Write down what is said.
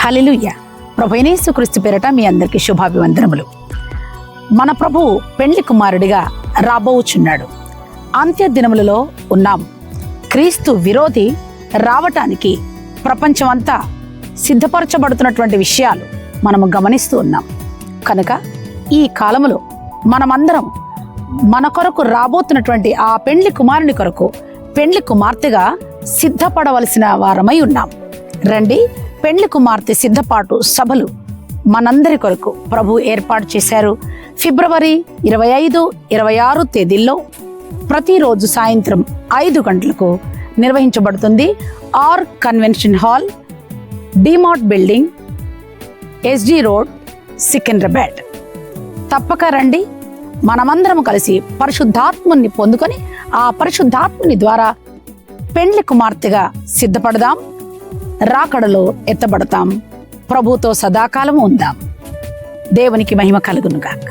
హల్లెలూయా. ప్రభువైన యేసుక్రీస్తు పేరట మీ అందరికీ శుభాభివందనములు. మన ప్రభువు పెండ్లి కుమారుడిగా రాబోచున్నాడు. అంత్య దినములలో ఉన్నాం. క్రీస్తు విరోధి రావటానికి ప్రపంచమంతా సిద్ధపరచబడుతున్నటువంటి విషయాలు మనము గమనిస్తూ ఉన్నాం. కనుక ఈ కాలములో మనమందరం మన కొరకు రాబోతున్నటువంటి ఆ పెండ్లి కుమారుని కొరకు పెండ్లి కుమార్తెగా సిద్ధపడవలసిన వారమై ఉన్నాం. రండి, పెండ్లి కుమార్తె సిద్ధపాటు సభలు మనందరి కొరకు ప్రభు ఏర్పాటు చేశారు. ఫిబ్రవరి 25, 26 తేదీల్లో ప్రతిరోజు సాయంత్రం 5 గంటలకు నిర్వహించబడుతుంది. R convention hall, DMart building, SG road, Secunderabad. తప్పక రండి. మనమందరం కలిసి పరిశుద్ధాత్ముని పొందుకొని ఆ పరిశుద్ధాత్ముని ద్వారా పెండ్లి కుమార్తెగా సిద్ధపడదాం. రాకడలో ఎత్తబడతాం. ప్రభుతో సదాకాలం ఉందాం. దేవునికి మహిమ కలుగును గాక.